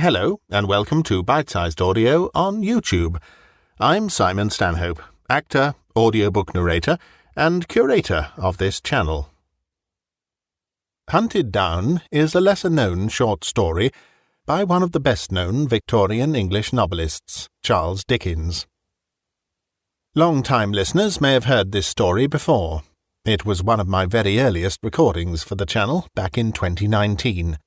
Hello, and welcome to Bitesized Audio on YouTube. I'm Simon Stanhope, actor, audiobook narrator, and curator of this channel. Hunted Down is a lesser-known short story by one of the best-known Victorian English novelists, Charles Dickens. Long-time listeners may have heard this story before. It was one of my very earliest recordings for the channel back in 2019.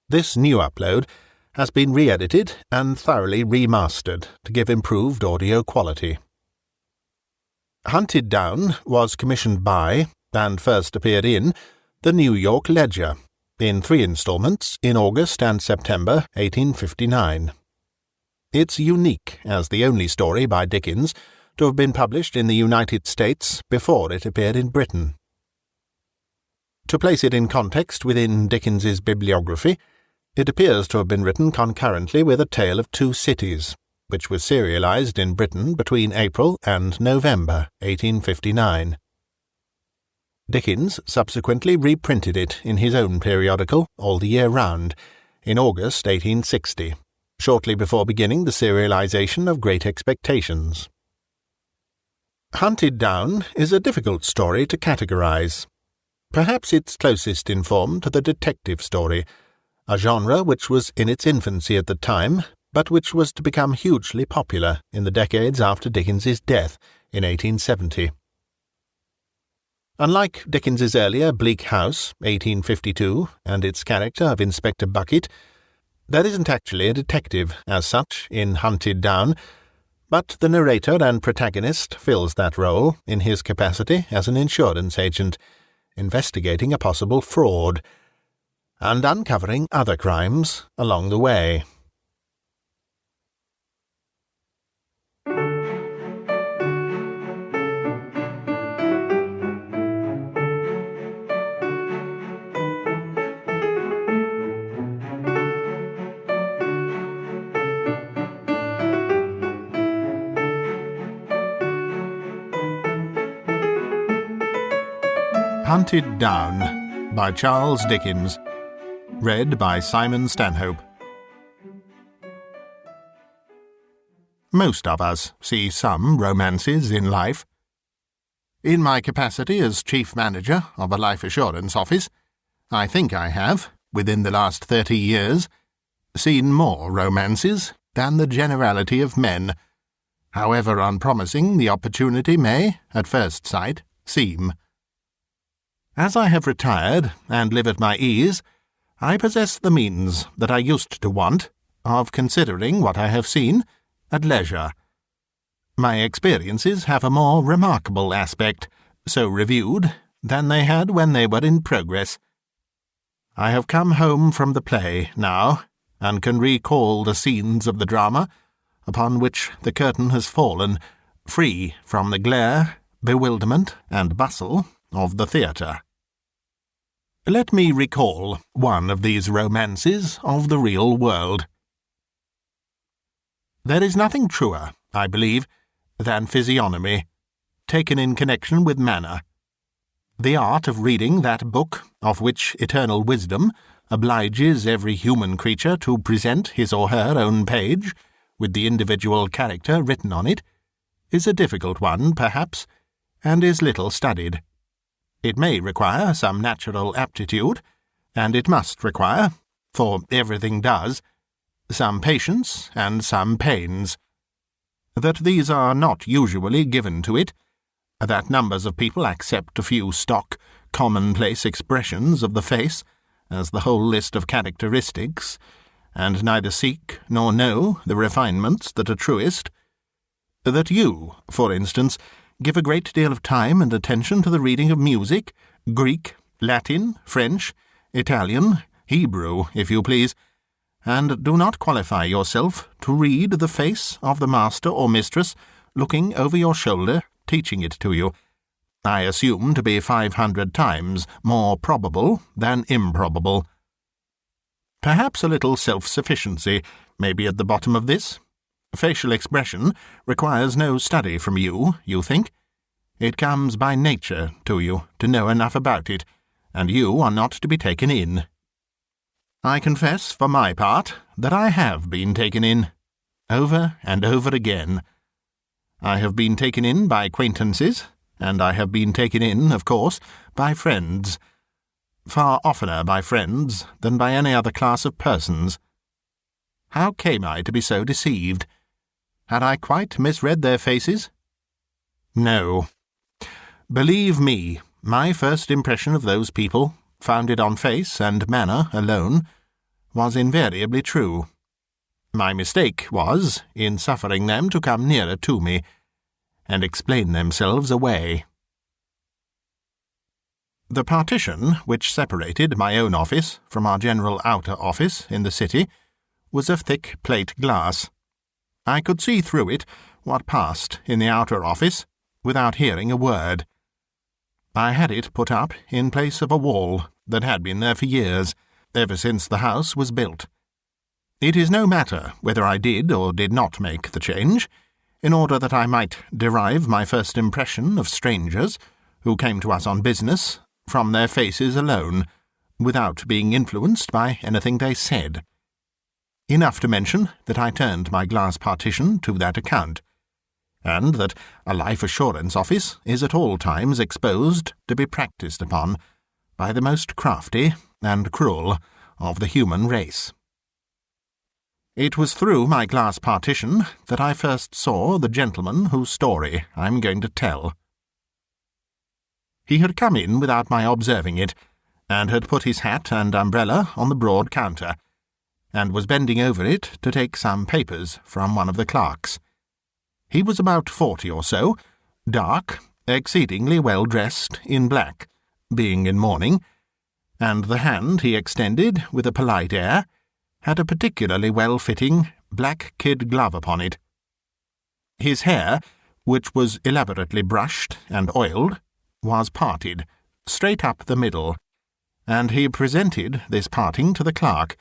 This new upload has been re-edited and thoroughly remastered to give improved audio quality. Hunted Down was commissioned by, and first appeared in, the New York Ledger, in 3 installments in August and September 1859. It's unique as the only story by Dickens to have been published in the United States before it appeared in Britain. To place it in context within Dickens's bibliography, it appears to have been written concurrently with A Tale of Two Cities, which was serialized in Britain between April and November 1859. Dickens subsequently reprinted it in his own periodical, All the Year Round, in August 1860, shortly before beginning the serialization of Great Expectations. Hunted Down is a difficult story to categorize. Perhaps it's closest in form to the detective story, a genre which was in its infancy at the time, but which was to become hugely popular in the decades after Dickens's death in 1870. Unlike Dickens's earlier Bleak House, 1852, and its character of Inspector Bucket, there isn't actually a detective as such in Hunted Down, but the narrator and protagonist fills that role in his capacity as an insurance agent, investigating a possible fraud, and uncovering other crimes along the way. Hunted Down by Charles Dickens. Read by Simon Stanhope. Most of us see some romances in life. In my capacity as chief manager of a life assurance office, I think I have, within the last 30 years, seen more romances than the generality of men, however unpromising the opportunity may, at first sight, seem. As I have retired and live at my ease, I possess the means that I used to want of considering what I have seen at leisure. My experiences have a more remarkable aspect, so reviewed, than they had when they were in progress. I have come home from the play now, and can recall the scenes of the drama upon which the curtain has fallen, free from the glare, bewilderment, and bustle of the theatre. Let me recall one of these romances of the real world. There is nothing truer, I believe, than physiognomy, taken in connection with manner. The art of reading that book of which eternal wisdom obliges every human creature to present his or her own page, with the individual character written on it, is a difficult one, perhaps, and is little studied. It may require some natural aptitude, and it must require, for everything does, some patience and some pains. That these are not usually given to it, that numbers of people accept a few stock, commonplace expressions of the face as the whole list of characteristics, and neither seek nor know the refinements that are truest. That you, for instance, give a great deal of time and attention to the reading of music, Greek, Latin, French, Italian, Hebrew, if you please, and do not qualify yourself to read the face of the master or mistress looking over your shoulder, teaching it to you, I assume to be 500 times more probable than improbable. Perhaps a little self-sufficiency may be at the bottom of this. Facial expression requires no study from you, you think. It comes by nature to you to know enough about it, and you are not to be taken in. I confess, for my part, that I have been taken in, over and over again. I have been taken in by acquaintances, and I have been taken in, of course, by friends. Far oftener by friends than by any other class of persons. How came I to be so deceived? Had I quite misread their faces? No. Believe me, my first impression of those people, founded on face and manner alone, was invariably true. My mistake was in suffering them to come nearer to me, and explain themselves away. The partition which separated my own office from our general outer office in the city was of thick plate glass. I could see through it what passed in the outer office without hearing a word. I had it put up in place of a wall that had been there for years, ever since the house was built. It is no matter whether I did or did not make the change, in order that I might derive my first impression of strangers who came to us on business from their faces alone, without being influenced by anything they said. Enough to mention that I turned my glass partition to that account, and that a life assurance office is at all times exposed to be practised upon by the most crafty and cruel of the human race. It was through my glass partition that I first saw the gentleman whose story I am going to tell. He had come in without my observing it, and had put his hat and umbrella on the broad counter, and was bending over it to take some papers from one of the clerks. He was about 40 or so, dark, exceedingly well dressed in black, being in mourning, and the hand he extended with a polite air had a particularly well-fitting black kid glove upon it. His hair, which was elaborately brushed and oiled, was parted, straight up the middle, and he presented this parting to the clerk,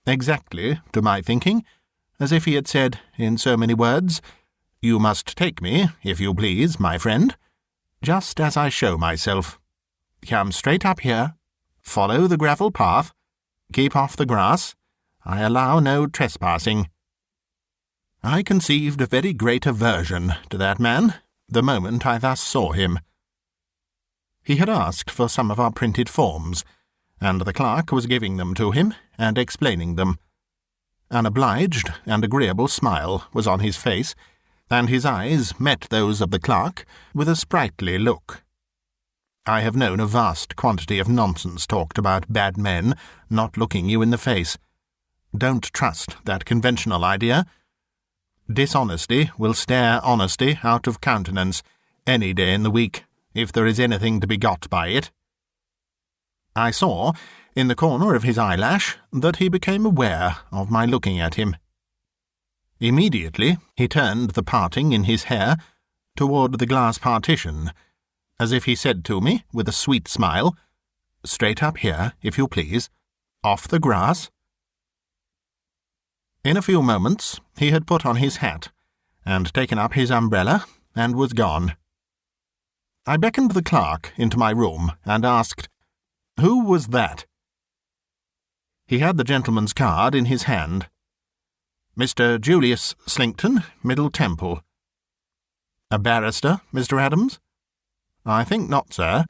exactly, to my thinking, as if he had said, in so many words, "You must take me, if you please, my friend, just as I show myself. Come straight up here, follow the gravel path, keep off the grass, I allow no trespassing." I conceived a very great aversion to that man the moment I thus saw him. He had asked for some of our printed forms, and the clerk was giving them to him and explaining them. An obliged and agreeable smile was on his face, and his eyes met those of the clerk with a sprightly look. I have known a vast quantity of nonsense talked about bad men not looking you in the face. Don't trust that conventional idea. Dishonesty will stare honesty out of countenance any day in the week, if there is anything to be got by it. I saw, in the corner of his eyelash, that he became aware of my looking at him. Immediately he turned the parting in his hair toward the glass partition, as if he said to me, with a sweet smile, "Straight up here, if you please, off the grass." In a few moments he had put on his hat, and taken up his umbrella, and was gone. I beckoned the clerk into my room, and asked, "Who was that?" He had the gentleman's card in his hand. "Mr. Julius Slinkton, Middle Temple." "A barrister, Mr. Adams?" "I think not, sir."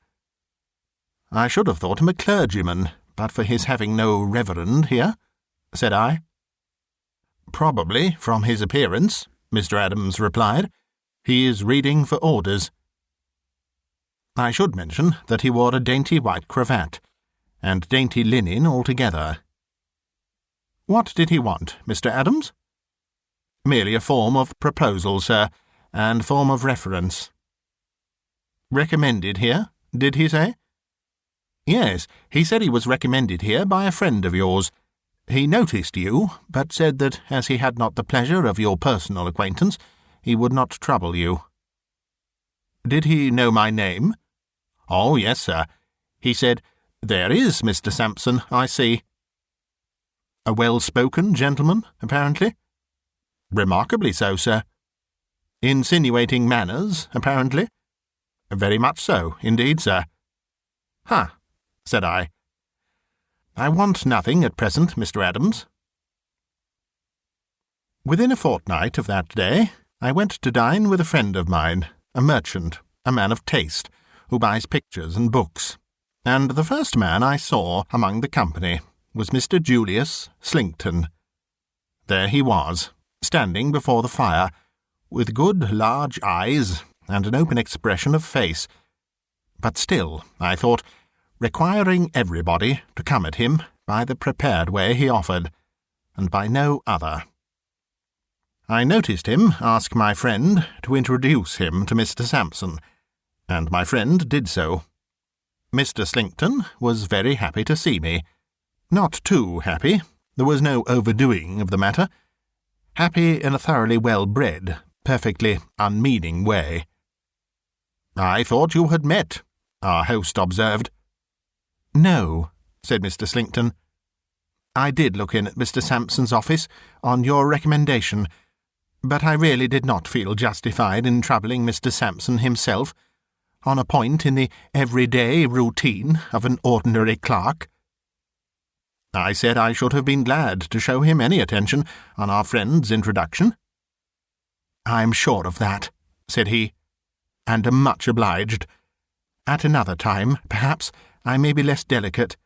"I should have thought him a clergyman, but for his having no reverend here," said I. "Probably, from his appearance," Mr. Adams replied. "He is reading for orders." I should mention that he wore a dainty white cravat, and dainty linen altogether. "What did he want, Mr. Adams?" "Merely a form of proposal, sir, and form of reference." "Recommended here, did he say?" "Yes, he said he was recommended here by a friend of yours. He noticed you, but said that as he had not the pleasure of your personal acquaintance, he would not trouble you." "Did he know my name?" "Oh, yes, sir. He said, 'There is Mr. Sampson, I see.'" "A well-spoken gentleman, apparently?" "Remarkably so, sir." "Insinuating manners, apparently?" "Very much so, indeed, sir." "Ha," said I. I want nothing at present, Mr. Adams." Within a fortnight of that day, I went to dine with a friend of mine, a merchant, a man of taste, who buys pictures and books, and the first man I saw among the company was Mr. Julius Slinkton. There he was, standing before the fire, with good large eyes and an open expression of face, but still, I thought, requiring everybody to come at him by the prepared way he offered, and by no other. I noticed him ask my friend to introduce him to Mr. Sampson, and my friend did so. Mr. Slinkton was very happy to see me. Not too happy, there was no overdoing of the matter. Happy in a thoroughly well-bred, perfectly unmeaning way. "I thought you had met," our host observed. "No," said Mr. Slinkton. "I did look in at Mr. Sampson's office on your recommendation, but I really did not feel justified in troubling Mr. Sampson himself on a point in the everyday routine of an ordinary clerk." I said I should have been glad to show him any attention on our friend's introduction. "I'm sure of that," said he, "and am much obliged. At another time, perhaps, I may be less delicate.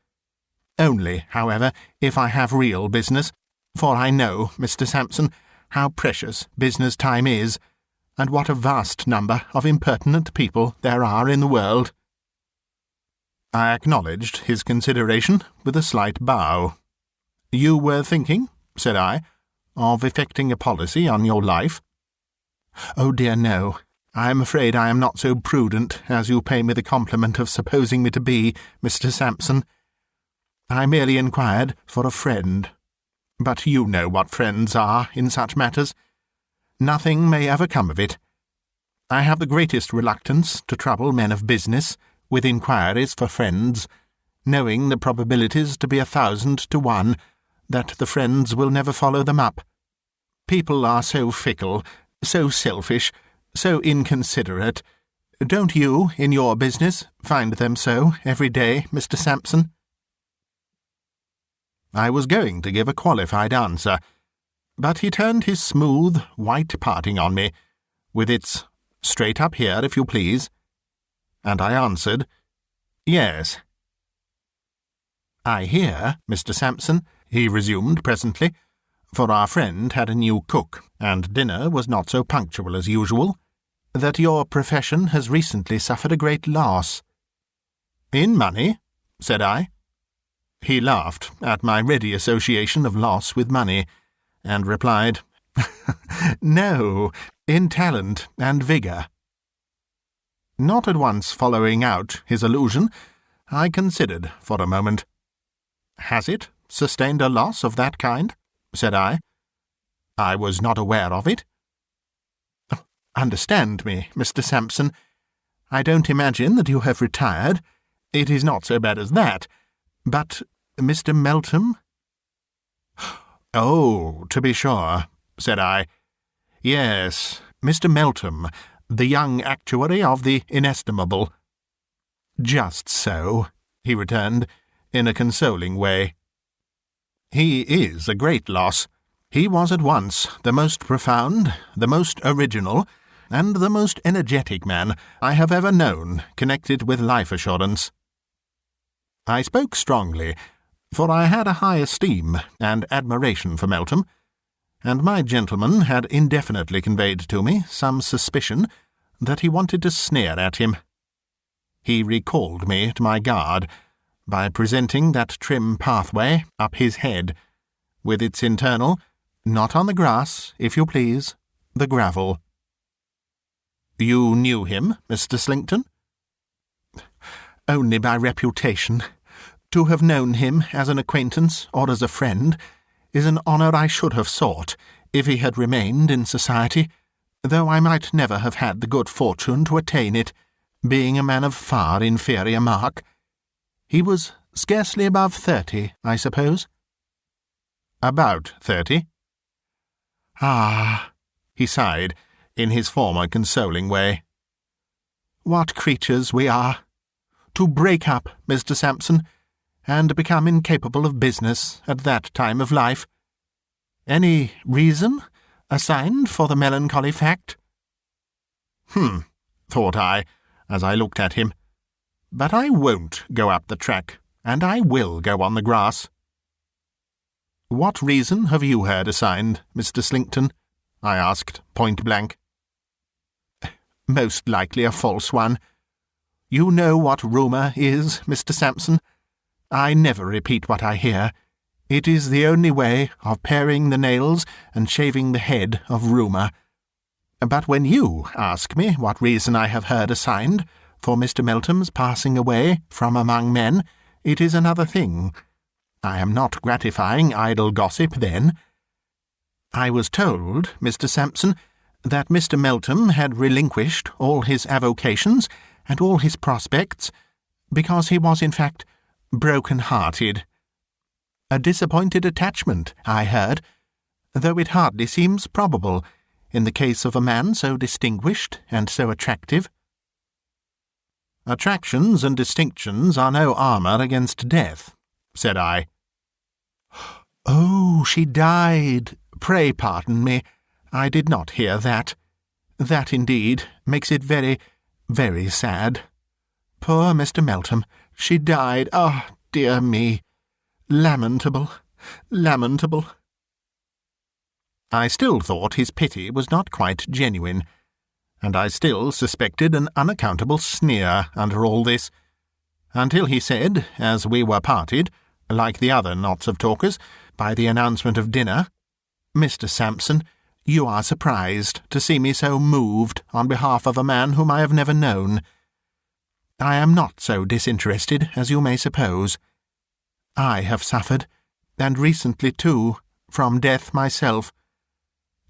Only, however, if I have real business, for I know, Mr. Sampson, how precious business time is, and what a vast number of impertinent people there are in the world." I acknowledged his consideration with a slight bow. "You were thinking," said I, "of effecting a policy on your life?" "Oh dear, no. I am afraid I am not so prudent as you pay me the compliment of supposing me to be, Mr. Sampson. I merely inquired for a friend. But you know what friends are in such matters. Nothing may ever come of it. I have the greatest reluctance to trouble men of business with inquiries for friends, knowing the probabilities to be 1,000 to 1 that the friends will never follow them up. People are so fickle, so selfish, so inconsiderate. Don't you, in your business, find them so every day, Mr. Sampson?" I was going to give a qualified answer, but he turned his smooth, white parting on me, with its "straight up here, if you please," and I answered, "Yes." "I hear, Mr. Sampson," he resumed presently, for our friend had a new cook, and dinner was not so punctual as usual, "that your profession has recently suffered a great loss." "In money?" said I. He laughed at my ready association of loss with money, and replied, "No, in talent and vigour." Not at once following out his allusion, I considered for a moment. "Has it sustained a loss of that kind?" said I. "I was not aware of it." "Understand me, Mr. Sampson. I don't imagine that you have retired. It is not so bad as that. But Mr. Meltham?" "Oh, to be sure," said I. "Yes, Mr. Meltham, the young actuary of the inestimable." "Just so," he returned, in a consoling way. "He is a great loss. He was at once the most profound, the most original, and the most energetic man I have ever known connected with life assurance." I spoke strongly, for I had a high esteem and admiration for Meltham, and my gentleman had indefinitely conveyed to me some suspicion that he wanted to sneer at him. He recalled me to my guard by presenting that trim pathway up his head, with its internal, not on the grass, if you please, the gravel. "You knew him, Mr. Slinkton?" "Only by reputation. To have known him as an acquaintance or as a friend is an honour I should have sought if he had remained in society, though I might never have had the good fortune to attain it, being a man of far inferior mark. He was scarcely above 30, I suppose?" "About 30. "Ah," he sighed, in his former consoling way. "What creatures we are! To break up, Mr. Sampson, and become incapable of business at that time of life. Any reason assigned for the melancholy fact?" Thought I, as I looked at him. "But I won't go up the track, and I will go on the grass." "What reason have you heard assigned, Mr. Slinkton?" I asked, point blank. "Most likely a false one. You know what rumour is, Mr. Sampson. I never repeat what I hear. It is the only way of paring the nails and shaving the head of rumour. But when you ask me what reason I have heard assigned for Mr. Melton's passing away from among men, it is another thing. I am not gratifying idle gossip then. I was told, Mr. Sampson, that Mr. Melton had relinquished all his avocations and all his prospects, because he was in fact broken-hearted. A disappointed attachment, I heard, though it hardly seems probable in the case of a man so distinguished and so attractive. "Attractions and distinctions are no armour against death," said I. "Oh, she died. Pray pardon me. I did not hear that. That, indeed, makes it very, very sad. Poor Mr. Melton. She died. Ah, dear me. Lamentable, lamentable." I still thought his pity was not quite genuine, and I still suspected an unaccountable sneer under all this, until he said, as we were parted, like the other knots of talkers, by the announcement of dinner, "Mr. Sampson, you are surprised to see me so moved on behalf of a man whom I have never known. I am not so disinterested as you may suppose. I have suffered, and recently too, from death myself.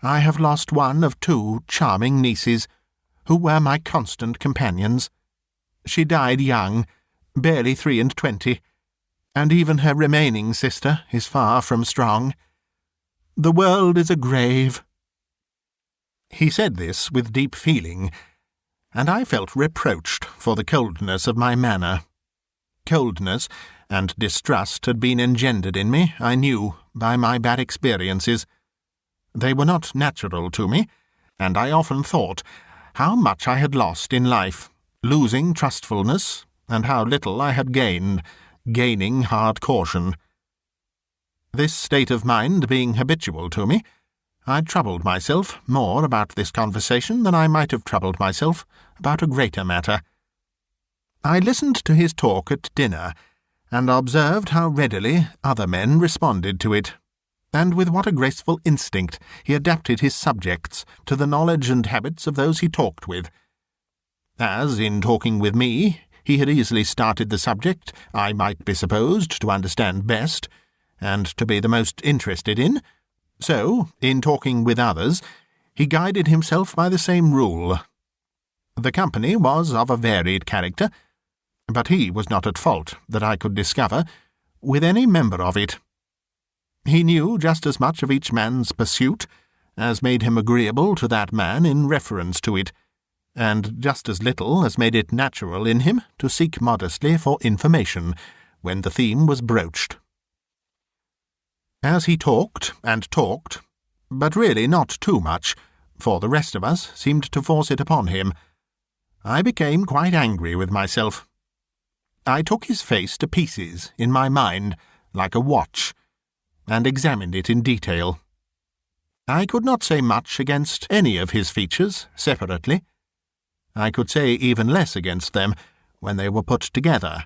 I have lost one of 2 charming nieces, who were my constant companions. She died young, barely 23, and even her remaining sister is far from strong. The world is a grave." He said this with deep feeling, and I felt reproached for the coldness of my manner. Coldness and distrust had been engendered in me, I knew, by my bad experiences. They were not natural to me, and I often thought how much I had lost in life, losing trustfulness, and how little I had gained, gaining hard caution. This state of mind being habitual to me, I troubled myself more about this conversation than I might have troubled myself about a greater matter. I listened to his talk at dinner, and observed how readily other men responded to it, and with what a graceful instinct he adapted his subjects to the knowledge and habits of those he talked with. As, in talking with me, he had easily started the subject I might be supposed to understand best, and to be the most interested in, so, in talking with others, he guided himself by the same rule. The company was of a varied character, but he was not at fault, that I could discover, with any member of it. He knew just as much of each man's pursuit as made him agreeable to that man in reference to it, and just as little as made it natural in him to seek modestly for information when the theme was broached. As he talked and talked, but really not too much, for the rest of us seemed to force it upon him, I became quite angry with myself. I took his face to pieces in my mind, like a watch, and examined it in detail. I could not say much against any of his features separately. I could say even less against them when they were put together.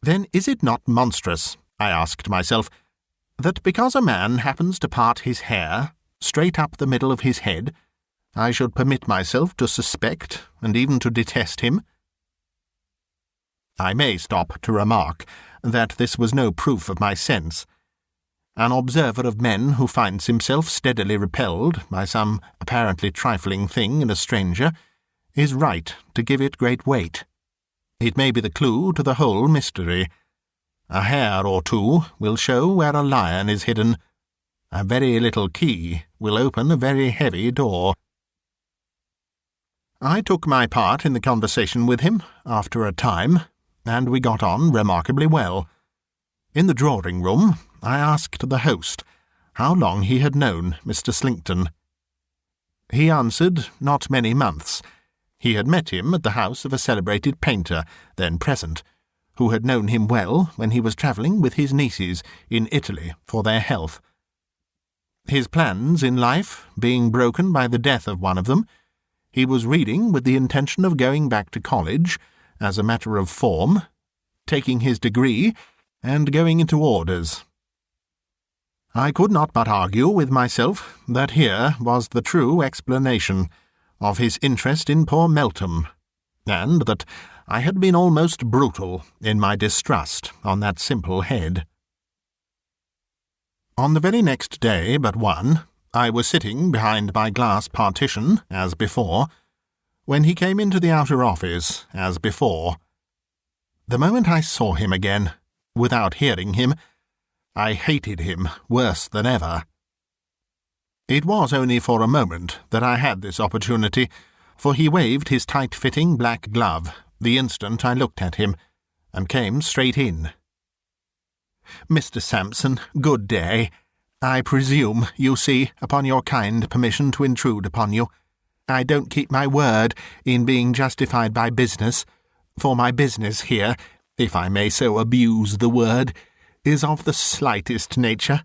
Then is it not monstrous, I asked myself, that because a man happens to part his hair straight up the middle of his head, I should permit myself to suspect and even to detest him? I may stop to remark that this was no proof of my sense. An observer of men who finds himself steadily repelled by some apparently trifling thing in a stranger is right to give it great weight. It may be the clue to the whole mystery. A hair or two will show where a lion is hidden. A very little key will open a very heavy door. I took my part in the conversation with him after a time, and we got on remarkably well. In the drawing-room, I asked the host how long he had known Mr. Slinkton. He answered not many months. He had met him at the house of a celebrated painter, then present, who had known him well when he was travelling with his nieces in Italy for their health. His plans in life being broken by the death of one of them, he was reading with the intention of going back to college, as a matter of form, taking his degree, and going into orders. I could not but argue with myself that here was the true explanation of his interest in poor Meltham, and that I had been almost brutal in my distrust on that simple head. On the very next day but one, I was sitting behind my glass partition, as before, when he came into the outer office, as before. The moment I saw him again, without hearing him, I hated him worse than ever. It was only for a moment that I had this opportunity, for he waved his tight-fitting black glove the instant I looked at him, and came straight in. "Mr. Sampson, good day. I presume, you see, upon your kind permission to intrude upon you. I don't keep my word in being justified by business, for my business here, if I may so abuse the word, is of the slightest nature."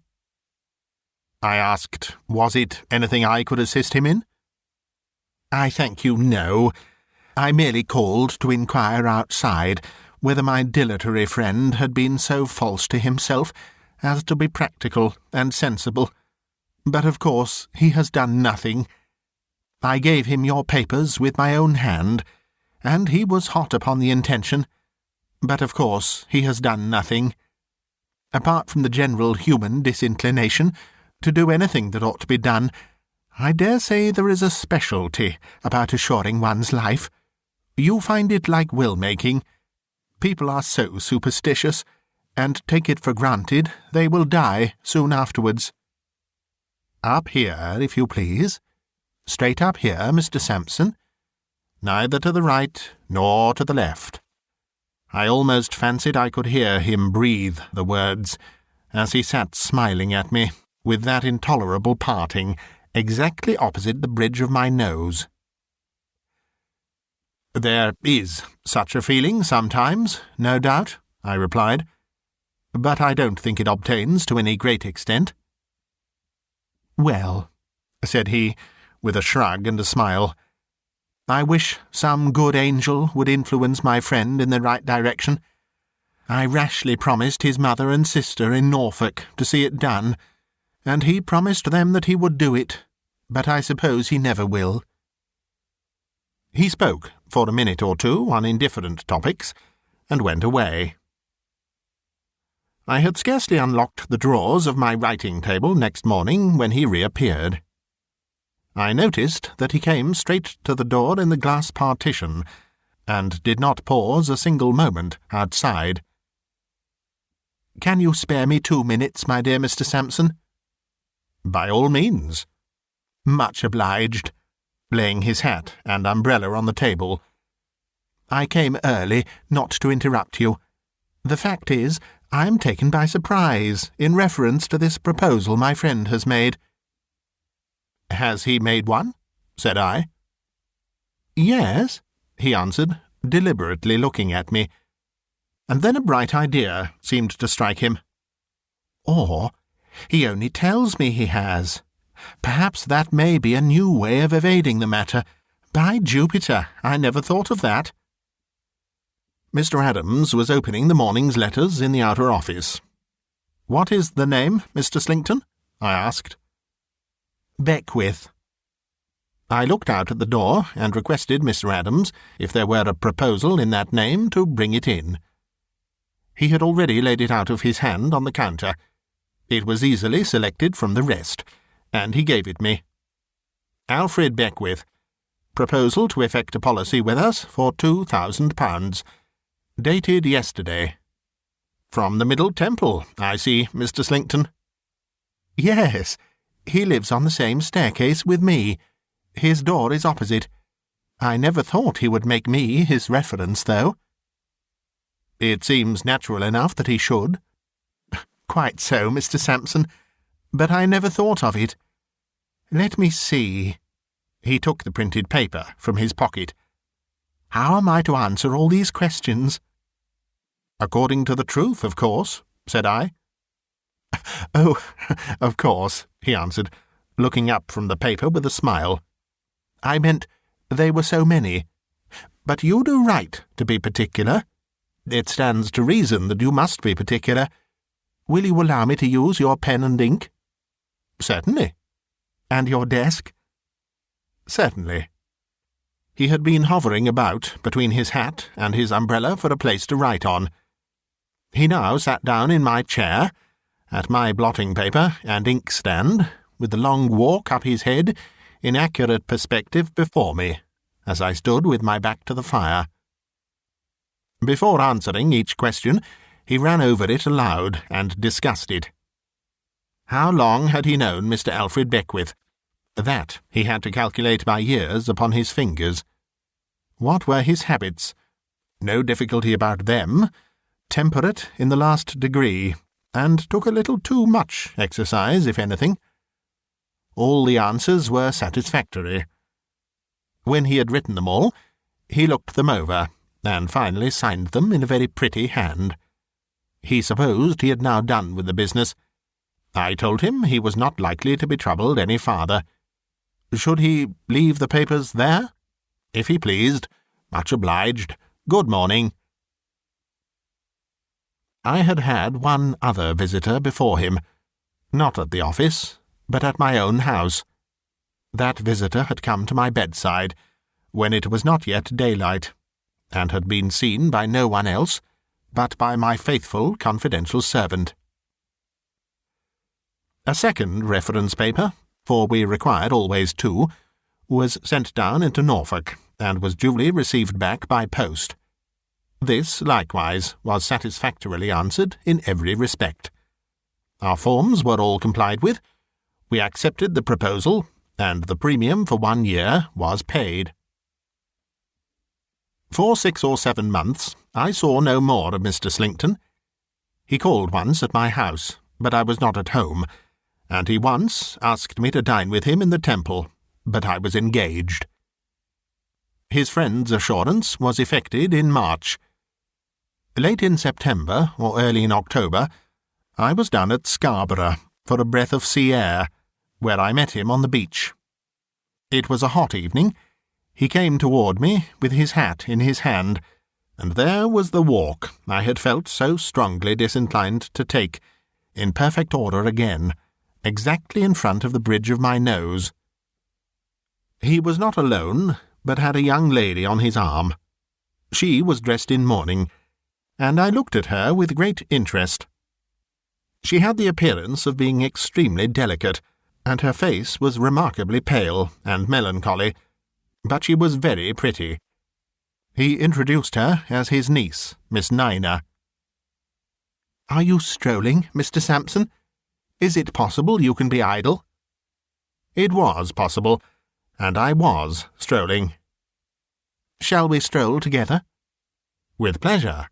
I asked, was it anything I could assist him in? "I thank you, no. I merely called to inquire outside whether my dilatory friend had been so false to himself as to be practical and sensible. But of course he has done nothing. I gave him your papers with my own hand, and he was hot upon the intention. But of course he has done nothing. Apart from the general human disinclination to do anything that ought to be done, I dare say there is a specialty about assuring one's life. You find it like will-making. People are so superstitious, and take it for granted they will die soon afterwards. Up here, if you please. Straight up here, Mr. Sampson. Neither to the right nor to the left." I almost fancied I could hear him breathe the words, as he sat smiling at me, with that intolerable parting exactly opposite the bridge of my nose. "There is such a feeling sometimes, no doubt," I replied, "but I don't think it obtains to any great extent." "Well," said he, with a shrug and a smile, "I wish some good angel would influence my friend in the right direction. I rashly promised his mother and sister in Norfolk to see it done, and he promised them that he would do it, but I suppose he never will." He spoke for a minute or two on indifferent topics, and went away. I had scarcely unlocked the drawers of my writing-table next morning when he reappeared. I noticed that he came straight to the door in the glass partition, and did not pause a single moment outside. "Can you spare me 2 minutes, my dear Mr. Sampson?" "By all means." "Much obliged," laying his hat and umbrella on the table. "I came early, not to interrupt you. The fact is, I am taken by surprise in reference to this proposal my friend has made." "Has he made one?" said I. "Yes," he answered, deliberately looking at me. And then a bright idea seemed to strike him. "Or he only tells me he has. Perhaps that may be a new way of evading the matter. By Jupiter, I never thought of that." Mr. Adams was opening the morning's letters in the outer office. "What is the name, Mr. Slinkton?" I asked. "Beckwith." I looked out at the door and requested Mr. Adams, if there were a proposal in that name, to bring it in. He had already laid it out of his hand on the counter. It was easily selected from the rest, and he gave it me. "Alfred Beckwith. Proposal to effect a policy with us for £2,000. Dated yesterday. From the Middle Temple, I see, Mr. Slinkton." "Yes. He lives on the same staircase with me. His door is opposite. I never thought he would make me his reference, though." It seems natural enough that he should. Quite so, Mr. Sampson, but I never thought of it. Let me see. He took the printed paper from his pocket. How am I to answer all these questions? According to the truth, of course, said I. Oh, of course, he answered, looking up from the paper with a smile. I meant they were so many. But you do right to be particular. It stands to reason that you must be particular. Will you allow me to use your pen and ink? Certainly. And your desk? Certainly. He had been hovering about between his hat and his umbrella for a place to write on. He now sat down in my chair, at my blotting paper and inkstand, with the long walk up his head in accurate perspective before me, as I stood with my back to the fire. Before answering each question, he ran over it aloud and discussed it. How long had he known Mr. Alfred Beckwith? That he had to calculate by years upon his fingers. What were his habits? No difficulty about them. Temperate in the last degree, and took a little too much exercise, if anything. All the answers were satisfactory. When he had written them all, he looked them over, and finally signed them in a very pretty hand. He supposed he had now done with the business. I told him he was not likely to be troubled any farther. Should he leave the papers there? If he pleased. Much obliged. Good morning. I had had one other visitor before him, not at the office, but at my own house. That visitor had come to my bedside, when it was not yet daylight, and had been seen by no one else but by my faithful confidential servant. A second reference paper, for we required always two, was sent down into Norfolk, and was duly received back by post. This, likewise, was satisfactorily answered in every respect. Our forms were all complied with. We accepted the proposal, and the premium for 1 year was paid. For 6 or 7 months I saw no more of Mr. Slinkton. He called once at my house, but I was not at home, and he once asked me to dine with him in the Temple, but I was engaged. His friend's assurance was effected in March. Late in September, or early in October, I was down at Scarborough for a breath of sea air, where I met him on the beach. It was a hot evening. He came toward me with his hat in his hand, and there was the walk I had felt so strongly disinclined to take, in perfect order again, exactly in front of the bridge of my nose. He was not alone, but had a young lady on his arm. She was dressed in mourning, and I looked at her with great interest. She had the appearance of being extremely delicate, and her face was remarkably pale and melancholy, but she was very pretty. He introduced her as his niece, Miss Nina. "Are you strolling, Mr. Sampson? Is it possible you can be idle?" It was possible, and I was strolling. "Shall we stroll together?" "With pleasure."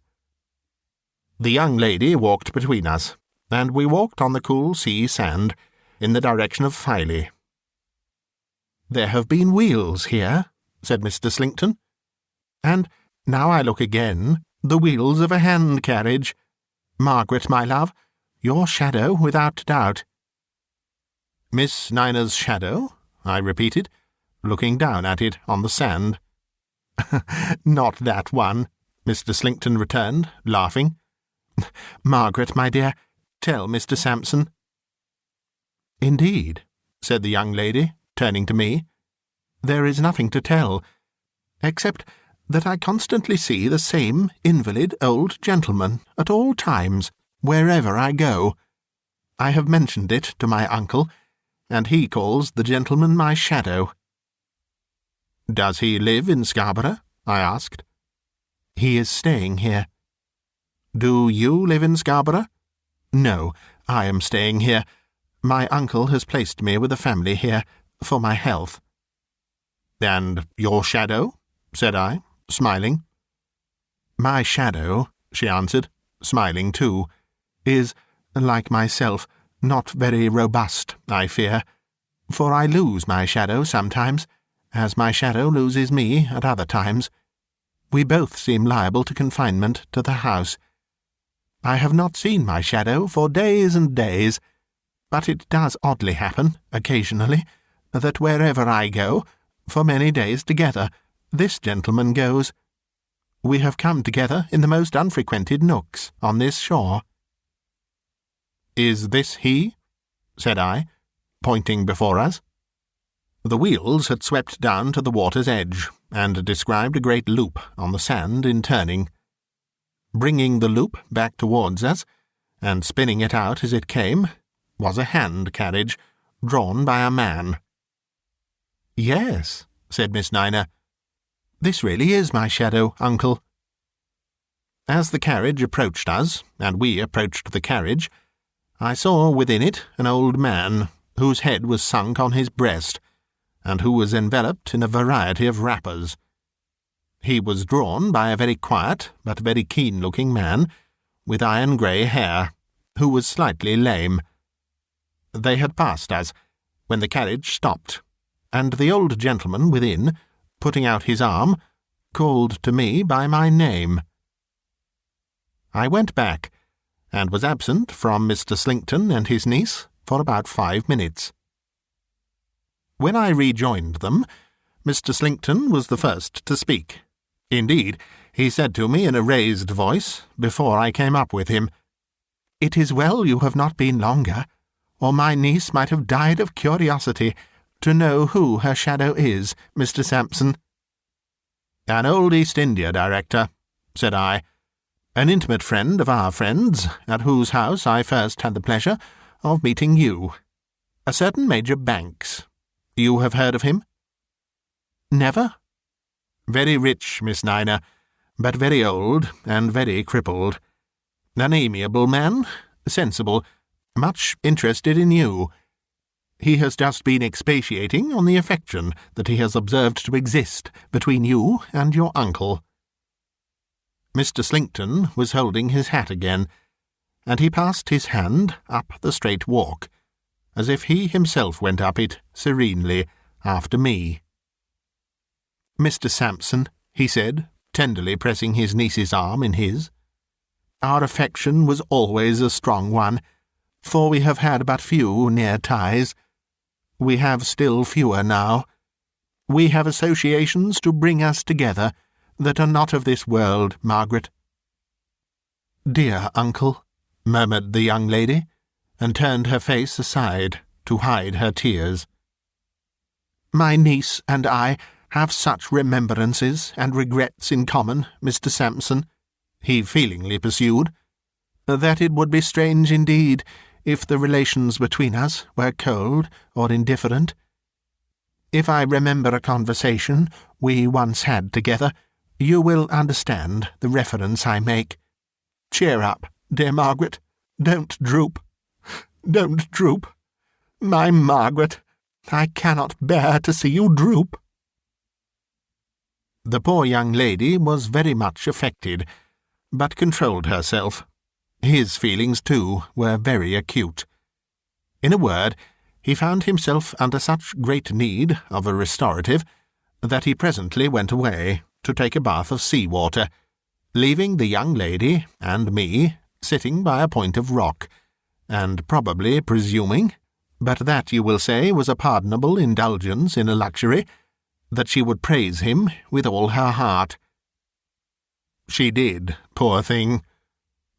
The young lady walked between us, and we walked on the cool sea sand in the direction of Filey. "There have been wheels here," said Mr. Slinkton, "and, now I look again, the wheels of a hand-carriage. Margaret, my love, your shadow without doubt." "Miss Nina's shadow?" I repeated, looking down at it on the sand. "Not that one," Mr. Slinkton returned, laughing. "Margaret, my dear, tell Mr. Sampson." "Indeed," said the young lady, turning to me, "there is nothing to tell, except that I constantly see the same invalid old gentleman at all times, wherever I go. I have mentioned it to my uncle, and he calls the gentleman my shadow." "Does he live in Scarborough?" I asked. "He is staying here." "Do you live in Scarborough?" "No, I am staying here. My uncle has placed me with a family here, for my health." "And your shadow?" said I, smiling. "My shadow," she answered, smiling too, is, like myself, not very robust, I fear, for I lose my shadow sometimes, as my shadow loses me at other times. We both seem liable to confinement to the house. I have not seen my shadow for days and days, but it does oddly happen, occasionally, that wherever I go, for many days together, this gentleman goes. We have come together in the most unfrequented nooks on this shore. "Is this he?" said I, pointing before us. The wheels had swept down to the water's edge, and described a great loop on the sand in turning. Bringing the loop back towards us, and spinning it out as it came, was a hand carriage, drawn by a man. "Yes," said Miss Nina. "This really is my shadow, uncle." As the carriage approached us, and we approached the carriage, I saw within it an old man, whose head was sunk on his breast, and who was enveloped in a variety of wrappers. He was drawn by a very quiet but very keen-looking man, with iron-grey hair, who was slightly lame. They had passed us, when the carriage stopped, and the old gentleman within, putting out his arm, called to me by my name. I went back, and was absent from Mr. Slinkton and his niece for about 5 minutes. When I rejoined them, Mr. Slinkton was the first to speak. Indeed, he said to me in a raised voice, before I came up with him, "It is well you have not been longer, or my niece might have died of curiosity to know who her shadow is, Mr. Sampson." "An old East India director," said I, "an intimate friend of our friends, at whose house I first had the pleasure of meeting you. A certain Major Banks. You have heard of him?" "Never." "Very rich, Miss Nina, but very old and very crippled. An amiable man, sensible, much interested in you. He has just been expatiating on the affection that he has observed to exist between you and your uncle." Mr. Slinkton was holding his hat again, and he passed his hand up the straight walk, as if he himself went up it serenely after me. "Mr. Sampson," he said, tenderly pressing his niece's arm in his, "our affection was always a strong one, for we have had but few near ties. We have still fewer now. We have associations to bring us together that are not of this world, Margaret." "Dear uncle," murmured the young lady, and turned her face aside to hide her tears. "My niece and I have such remembrances and regrets in common, Mr. Sampson," he feelingly pursued, "that it would be strange indeed if the relations between us were cold or indifferent. If I remember a conversation we once had together, you will understand the reference I make. Cheer up, dear Margaret. Don't droop. Don't droop. My Margaret, I cannot bear to see you droop." The poor young lady was very much affected, but controlled herself. His feelings, too, were very acute. In a word, he found himself under such great need of a restorative that he presently went away to take a bath of sea-water, leaving the young lady and me sitting by a point of rock, and probably presuming, but that you will say was a pardonable indulgence in a luxury, that she would praise him with all her heart. She did, poor thing.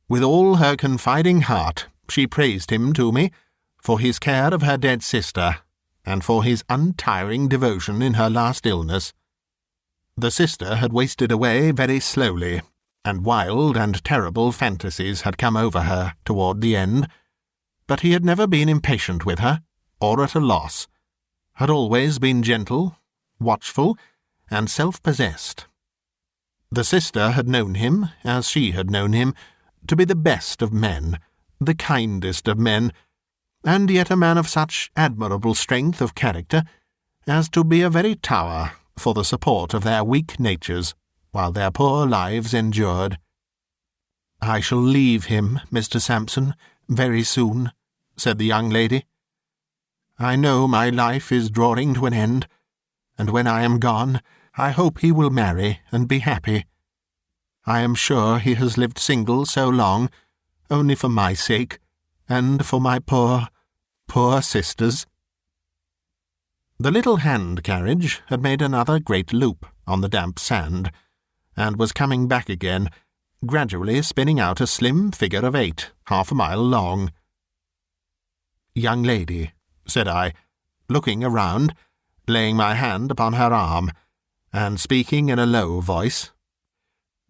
With all her confiding heart she praised him to me for his care of her dead sister, and for his untiring devotion in her last illness. The sister had wasted away very slowly, and wild and terrible fantasies had come over her toward the end, but he had never been impatient with her, or at a loss, had always been gentle, watchful, and self-possessed. The sister had known him, as she had known him, to be the best of men, the kindest of men, and yet a man of such admirable strength of character as to be a very tower for the support of their weak natures, while their poor lives endured. "I shall leave him, Mr. Sampson, very soon," said the young lady. "I know my life is drawing to an end, and when I am gone, I hope he will marry and be happy. I am sure he has lived single so long, only for my sake, and for my poor sisters." The little hand-carriage had made another great loop on the damp sand, and was coming back again, gradually spinning out a slim figure of 8, half a mile long. "Young lady," said I, looking around, laying my hand upon her arm, and speaking in a low voice,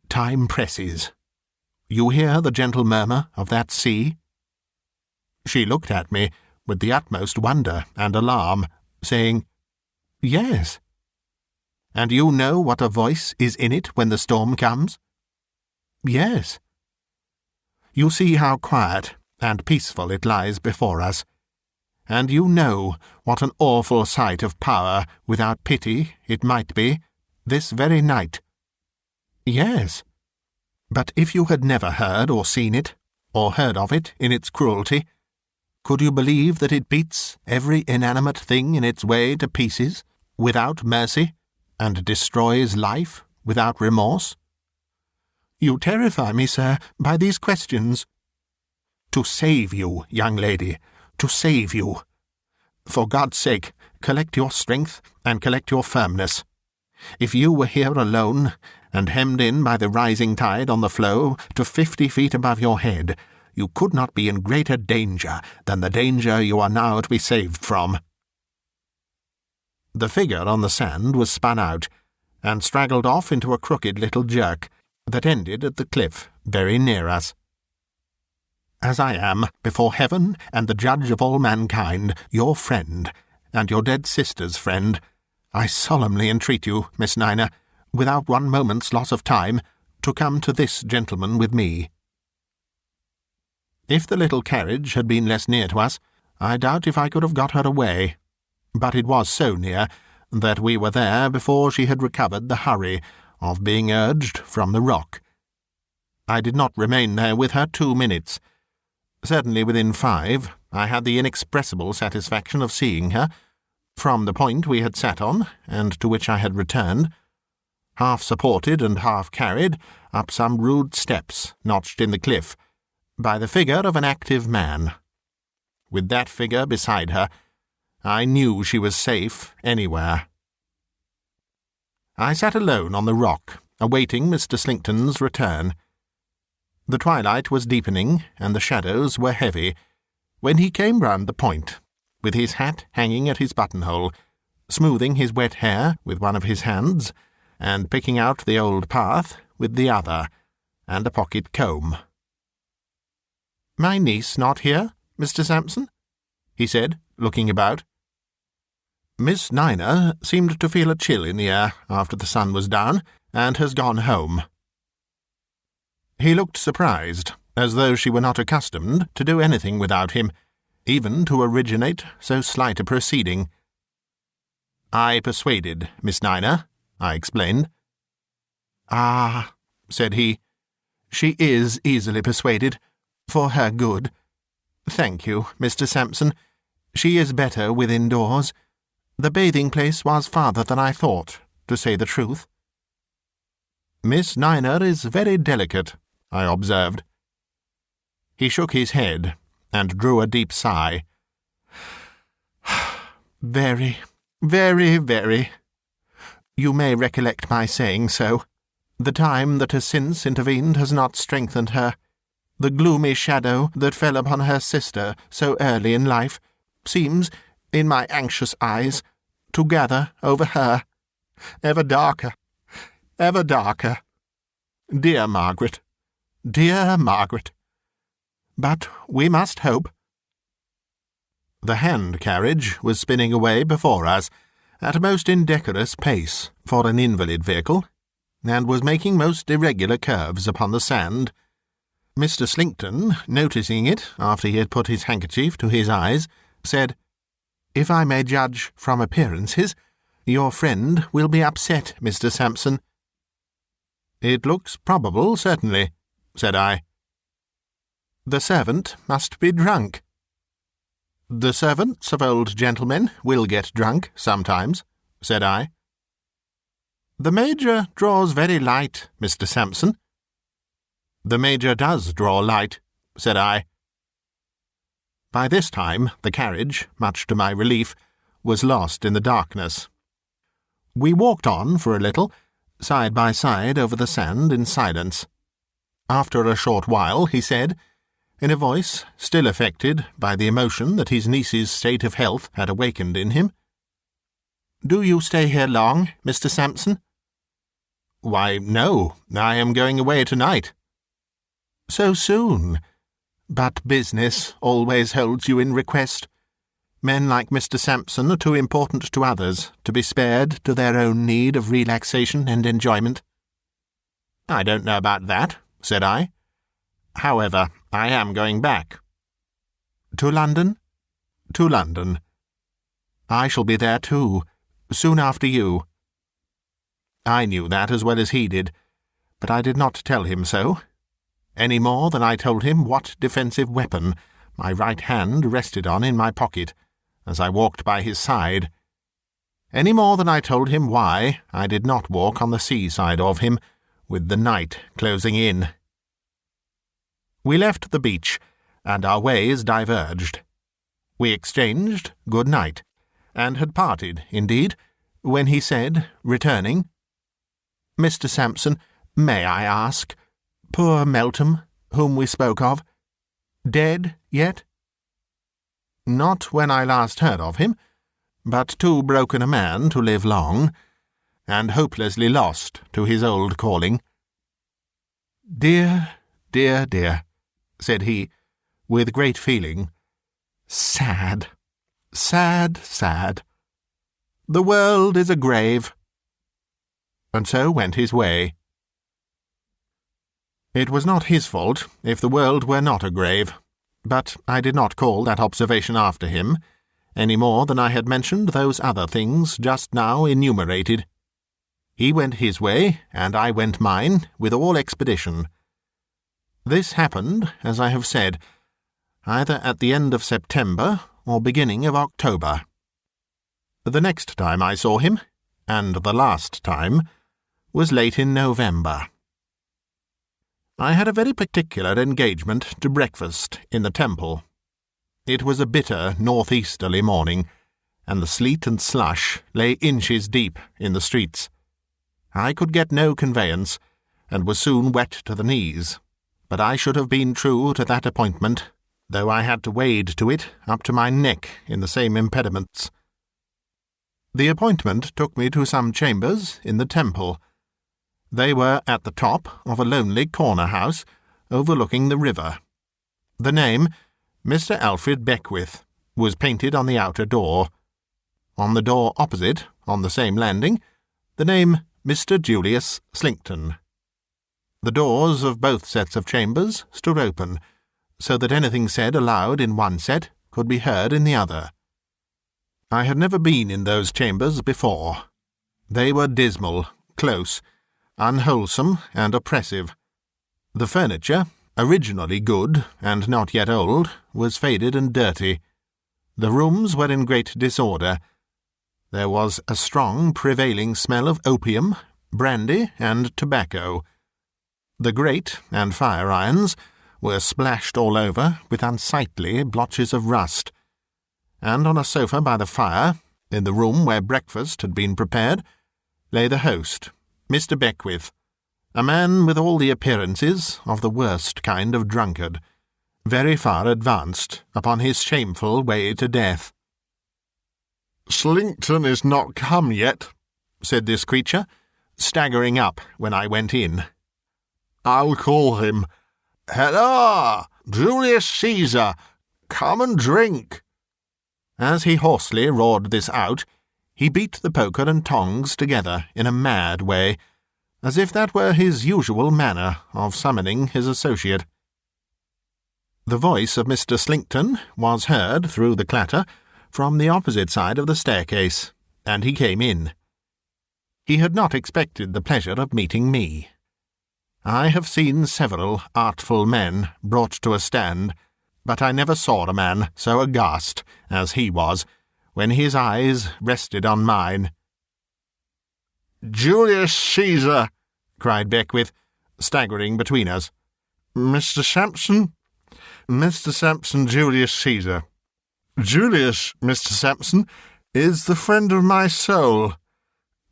"time presses. You hear the gentle murmur of that sea?" She looked at me with the utmost wonder and alarm, saying, "Yes." "And you know what a voice is in it when the storm comes?" "Yes." "You see how quiet and peaceful it lies before us, and you know what an awful sight of power without pity it might be, this very night." "Yes." "But if you had never heard or seen it, or heard of it in its cruelty, could you believe that it beats every inanimate thing in its way to pieces, without mercy, and destroys life without remorse?" "You terrify me, sir, by these questions." "To save you, young lady, to save you. For God's sake, collect your strength and collect your firmness. If you were here alone, and hemmed in by the rising tide on the floe to 50 feet above your head, you could not be in greater danger than the danger you are now to be saved from." The figure on the sand was spun out, and straggled off into a crooked little jerk that ended at the cliff very near us. "As I am, before heaven and the judge of all mankind, your friend, and your dead sister's friend, I solemnly entreat you, Miss Nina, without one moment's loss of time, to come to this gentleman with me." If the little carriage had been less near to us, I doubt if I could have got her away, but it was so near that we were there before she had recovered the hurry of being urged from the rock. I did not remain there with her 2 minutes. Certainly within 5, I had the inexpressible satisfaction of seeing her, from the point we had sat on, and to which I had returned, half supported and half carried up some rude steps notched in the cliff, by the figure of an active man. With that figure beside her, I knew she was safe anywhere. I sat alone on the rock, awaiting Mr. Slinkton's return. The twilight was deepening, and the shadows were heavy, when he came round the point, with his hat hanging at his buttonhole, smoothing his wet hair with one of his hands, and picking out the old path with the other, and a pocket comb. "My niece not here, Mr. Sampson?" he said, looking about. "Miss Nina seemed to feel a chill in the air after the sun was down, and has gone home." He looked surprised, as though she were not accustomed to do anything without him, even to originate so slight a proceeding. "I persuaded Miss Nina," I explained. "Ah," said he, "she is easily persuaded, for her good. Thank you, Mr. Sampson. She is better within doors. The bathing-place was farther than I thought, to say the truth." "Miss Nina is very delicate," I observed. He shook his head, and drew a deep sigh. "Very, very, very. You may recollect my saying so. The time that has since intervened has not strengthened her. The gloomy shadow that fell upon her sister so early in life seems, in my anxious eyes, to gather over her, ever darker, ever darker. Dear Margaret, dear Margaret. But we must hope." The hand-carriage was spinning away before us at a most indecorous pace for an invalid vehicle, and was making most irregular curves upon the sand. Mr. Slinkton, noticing it after he had put his handkerchief to his eyes, said, "If I may judge from appearances, your friend will be upset, Mr. Sampson." "It looks probable, certainly," said I. "The servant must be drunk." "The servants of old gentlemen will get drunk sometimes," said I. "The Major draws very light, Mr. Sampson." "The Major does draw light," said I. By this time the carriage, much to my relief, was lost in the darkness. We walked on for a little, side by side over the sand in silence. After a short while he said, in a voice still affected by the emotion that his niece's state of health had awakened in him, "Do you stay here long, Mr. Sampson?" "Why, no, I am going away tonight." "So soon? But business always holds you in request. Men like Mr. Sampson are too important to others to be spared to their own need of relaxation and enjoyment." "I don't know about that," said I. "However, I am going back." "To London?" "To London." "I shall be there too, soon after you." I knew that as well as he did, but I did not tell him so, any more than I told him what defensive weapon my right hand rested on in my pocket as I walked by his side, any more than I told him why I did not walk on the seaside of him, with the night closing in. We left the beach, and our ways diverged. We exchanged good night, and had parted, indeed, when he said, returning, "Mr. Sampson, may I ask, poor Meltham, whom we spoke of, dead yet?" "Not when I last heard of him, but too broken a man to live long, and hopelessly lost to his old calling." "Dear, dear, dear," said he, with great feeling. "Sad, sad, sad. The world is a grave." And so went his way. It was not his fault if the world were not a grave, but I did not call that observation after him, any more than I had mentioned those other things just now enumerated. He went his way, and I went mine, with all expedition. This happened, as I have said, either at the end of September or beginning of October. The next time I saw him, and the last time, was late in November. I had a very particular engagement to breakfast in the Temple. It was a bitter northeasterly morning, and the sleet and slush lay inches deep in the streets. I could get no conveyance, and was soon wet to the knees, but I should have been true to that appointment, though I had to wade to it up to my neck in the same impediments. The appointment took me to some chambers in the Temple. They were at the top of a lonely corner house overlooking the river. The name, Mr. Alfred Beckwith, was painted on the outer door. On the door opposite, on the same landing, the name Mr. Julius Slinkton. The doors of both sets of chambers stood open, so that anything said aloud in one set could be heard in the other. I had never been in those chambers before. They were dismal, close, unwholesome, and oppressive. The furniture, originally good and not yet old, was faded and dirty. The rooms were in great disorder. There was a strong prevailing smell of opium, brandy, and tobacco. The grate and fire-irons were splashed all over with unsightly blotches of rust, and on a sofa by the fire, in the room where breakfast had been prepared, lay the host, Mr. Beckwith, a man with all the appearances of the worst kind of drunkard, very far advanced upon his shameful way to death. "Slinkton is not come yet," said this creature, staggering up when I went in. "I'll call him. Hello, Julius Caesar, come and drink." As he hoarsely roared this out, he beat the poker and tongs together in a mad way, as if that were his usual manner of summoning his associate. The voice of Mr. Slinkton was heard through the clatter from the opposite side of the staircase, and he came in. He had not expected the pleasure of meeting me. I have seen several artful men brought to a stand, but I never saw a man so aghast as he was when his eyes rested on mine. "Julius Caesar!" cried Beckwith, staggering between us. "Mr. Sampson? Mr. Sampson, Julius Caesar. Julius, Mr. Sampson, is the friend of my soul.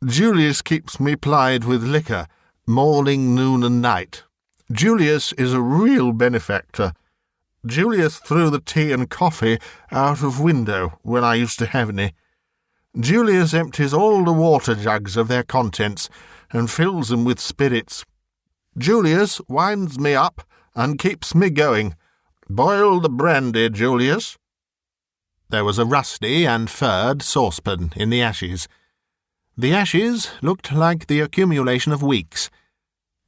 Julius keeps me plied with liquor, morning, noon, and night. Julius is a real benefactor. Julius threw the tea and coffee out of window when I used to have any. Julius empties all the water jugs of their contents and fills them with spirits. Julius winds me up and keeps me going. Boil the brandy, Julius." There was a rusty and furred saucepan in the ashes. The ashes looked like the accumulation of weeks,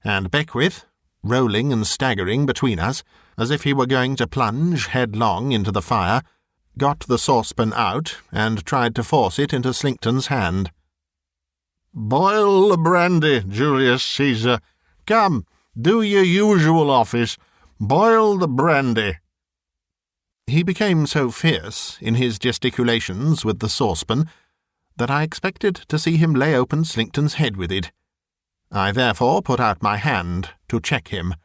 and Beckwith, rolling and staggering between us, as if he were going to plunge headlong into the fire, got the saucepan out and tried to force it into Slinkton's hand. "Boil the brandy, Julius Caesar. Come, do your usual office. Boil the brandy." He became so fierce in his gesticulations with the saucepan that I expected to see him lay open Slinkton's head with it. I therefore put out my hand to check him.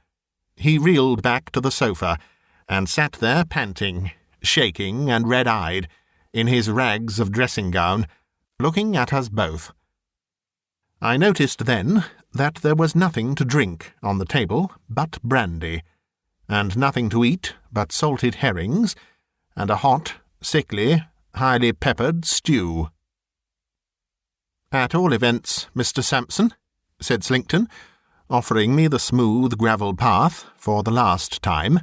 He reeled back to the sofa and sat there panting, shaking and red-eyed, in his rags of dressing-gown, looking at us both. I noticed then that there was nothing to drink on the table but brandy, and nothing to eat but salted herrings and a hot, sickly, highly peppered stew. "At all events, Mr. Sampson," said Slinkton, offering me the smooth gravel path for the last time,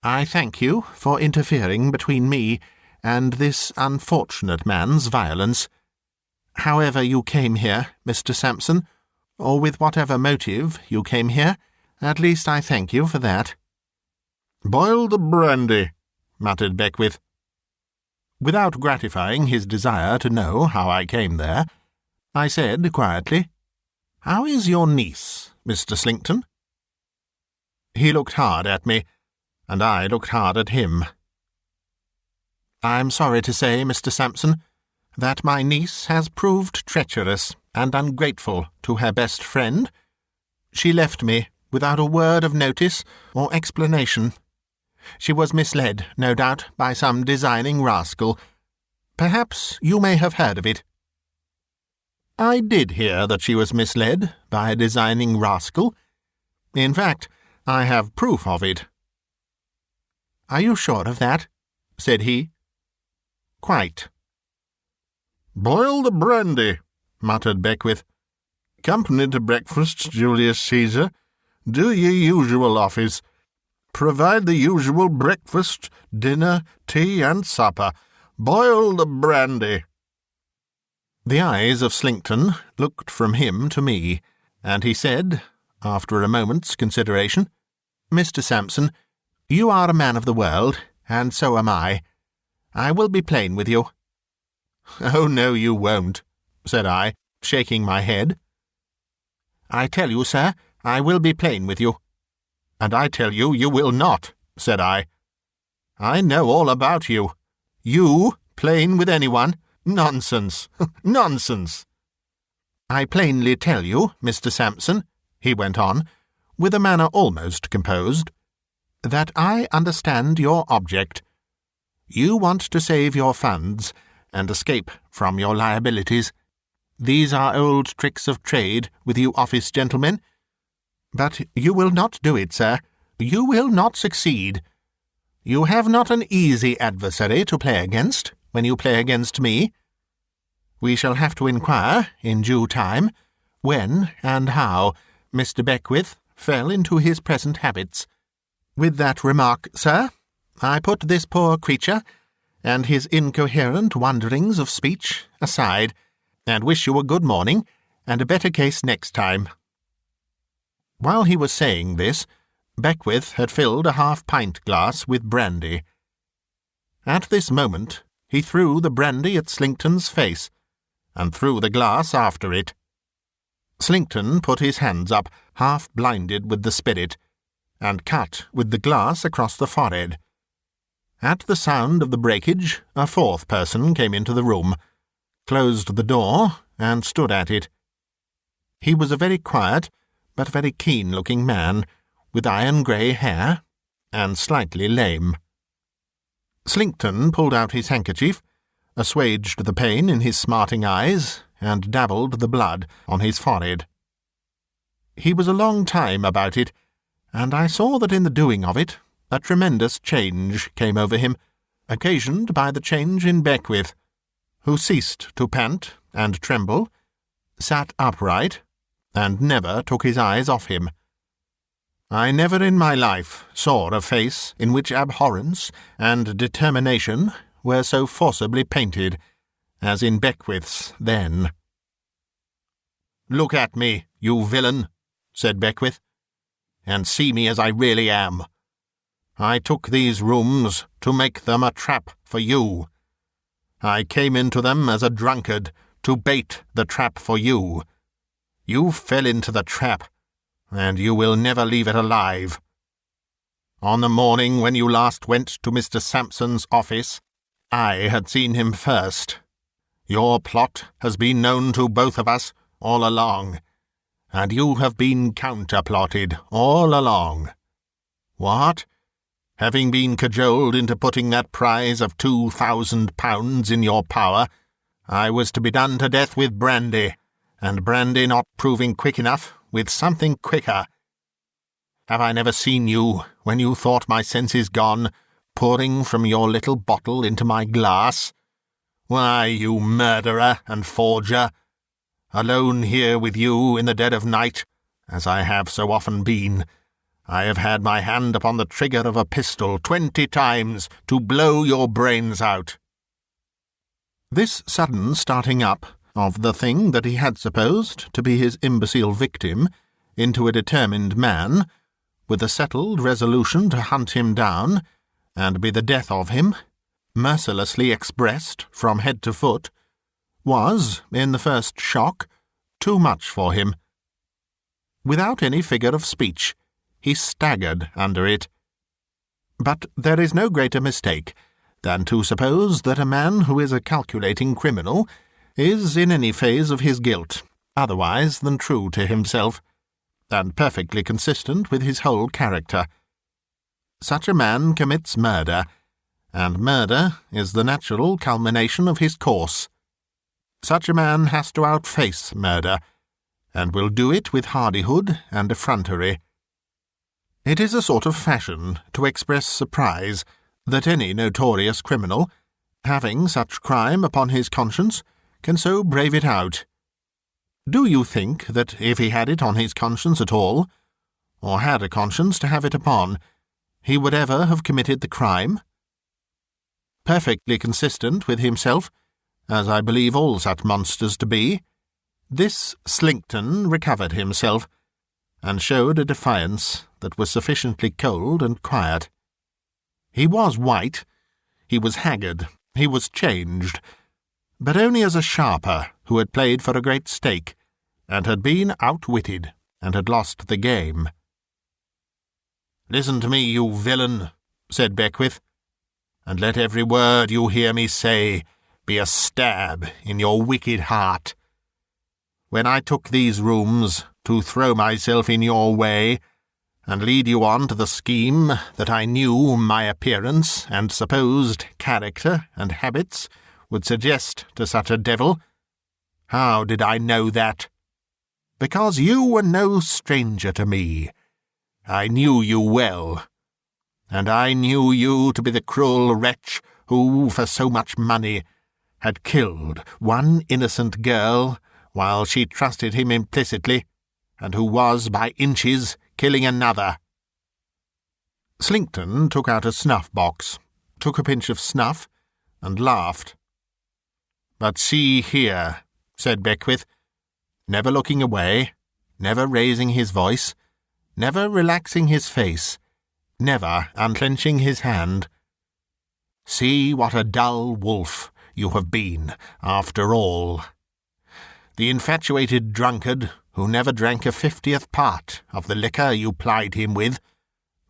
"I thank you for interfering between me and this unfortunate man's violence. However you came here, Mr. Sampson, or with whatever motive you came here, at least I thank you for that." "Boil the brandy," muttered Beckwith. Without gratifying his desire to know how I came there, I said quietly, "How is your niece, Mr. Slinkton?" He looked hard at me, and I looked hard at him. "I'm sorry to say, Mr. Sampson, that my niece has proved treacherous and ungrateful to her best friend. She left me without a word of notice or explanation. She was misled, no doubt, by some designing rascal. Perhaps you may have heard of it." "I did hear that she was misled by a designing rascal. In fact, I have proof of it." "Are you sure of that?" said he. "Quite." "Boil the brandy," muttered Beckwith. "Company to breakfast, Julius Caesar. Do your usual office. Provide the usual breakfast, dinner, tea, and supper. Boil the brandy." The eyes of Slinkton looked from him to me, and he said, after a moment's consideration, "Mr. Sampson, you are a man of the world, and so am I. I will be plain with you." "Oh, no, you won't," said I, shaking my head. "I tell you, sir, I will be plain with you." "And I tell you, you will not," said I. "I know all about you. You plain with anyone? Nonsense! Nonsense!" "I plainly tell you, Mr. Sampson," he went on, with a manner almost composed, "that I understand your object. You want to save your funds and escape from your liabilities. These are old tricks of trade with you office gentlemen. But you will not do it, sir. You will not succeed. You have not an easy adversary to play against when you play against me. We shall have to inquire, in due time, when and how Mr. Beckwith fell into his present habits. With that remark, sir, I put this poor creature and his incoherent wanderings of speech aside, and wish you a good morning and a better case next time." While he was saying this, Beckwith had filled a half-pint glass with brandy. At this moment he threw the brandy at Slinkton's face, and threw the glass after it. Slinkton put his hands up, half blinded with the spirit, and cut with the glass across the forehead. At the sound of the breakage, a fourth person came into the room, closed the door, and stood at it. He was a very quiet, but very keen-looking man, with iron-grey hair, and slightly lame. Slinkton pulled out his handkerchief, assuaged the pain in his smarting eyes, and dabbled the blood on his forehead. He was a long time about it, and I saw that in the doing of it a tremendous change came over him, occasioned by the change in Beckwith, who ceased to pant and tremble, sat upright, and never took his eyes off him. I never in my life saw a face in which abhorrence and determination were so forcibly painted as in Beckwith's then. "Look at me, you villain," said Beckwith, "and see me as I really am. I took these rooms to make them a trap for you. I came into them as a drunkard to bait the trap for you. You fell into the trap, and you will never leave it alive. On the morning when you last went to Mr. Sampson's office, I had seen him first. Your plot has been known to both of us all along, and you have been counterplotted all along. What? Having been cajoled into putting that prize of £2,000 in your power, I was to be done to death with brandy, and brandy not proving quick enough, with something quicker. Have I never seen you, when you thought my senses gone, pouring from your little bottle into my glass? Why, you murderer and forger, alone here with you in the dead of night, as I have so often been, I have had my hand upon the trigger of a pistol 20 times to blow your brains out." This sudden starting up of the thing that he had supposed to be his imbecile victim into a determined man, with a settled resolution to hunt him down, and be the death of him, mercilessly expressed from head to foot, was, in the first shock, too much for him. Without any figure of speech, he staggered under it. But there is no greater mistake than to suppose that a man who is a calculating criminal is in any phase of his guilt otherwise than true to himself, and perfectly consistent with his whole character. Such a man commits murder, and murder is the natural culmination of his course. Such a man has to outface murder, and will do it with hardihood and effrontery. It is a sort of fashion to express surprise that any notorious criminal, having such crime upon his conscience, can so brave it out. Do you think that if he had it on his conscience at all, or had a conscience to have it upon, he would ever have committed the crime? Perfectly consistent with himself, as I believe all such monsters to be, this Slinkton recovered himself, and showed a defiance that was sufficiently cold and quiet. He was white, he was haggard, he was changed, but only as a sharper who had played for a great stake, and had been outwitted, and had lost the game. "Listen to me, you villain," said Beckwith, "and let every word you hear me say be a stab in your wicked heart. When I took these rooms to throw myself in your way, and lead you on to the scheme that I knew my appearance and supposed character and habits would suggest to such a devil, how did I know that? Because you were no stranger to me. I knew you well, and I knew you to be the cruel wretch who, for so much money, had killed one innocent girl while she trusted him implicitly, and who was by inches killing another." Slinkton took out a snuff-box, took a pinch of snuff, and laughed. "But see here," said Beckwith, never looking away, never raising his voice, never relaxing his face, never unclenching his hand. "See what a dull wolf you have been, after all. The infatuated drunkard who never drank a 50th part of the liquor you plied him with,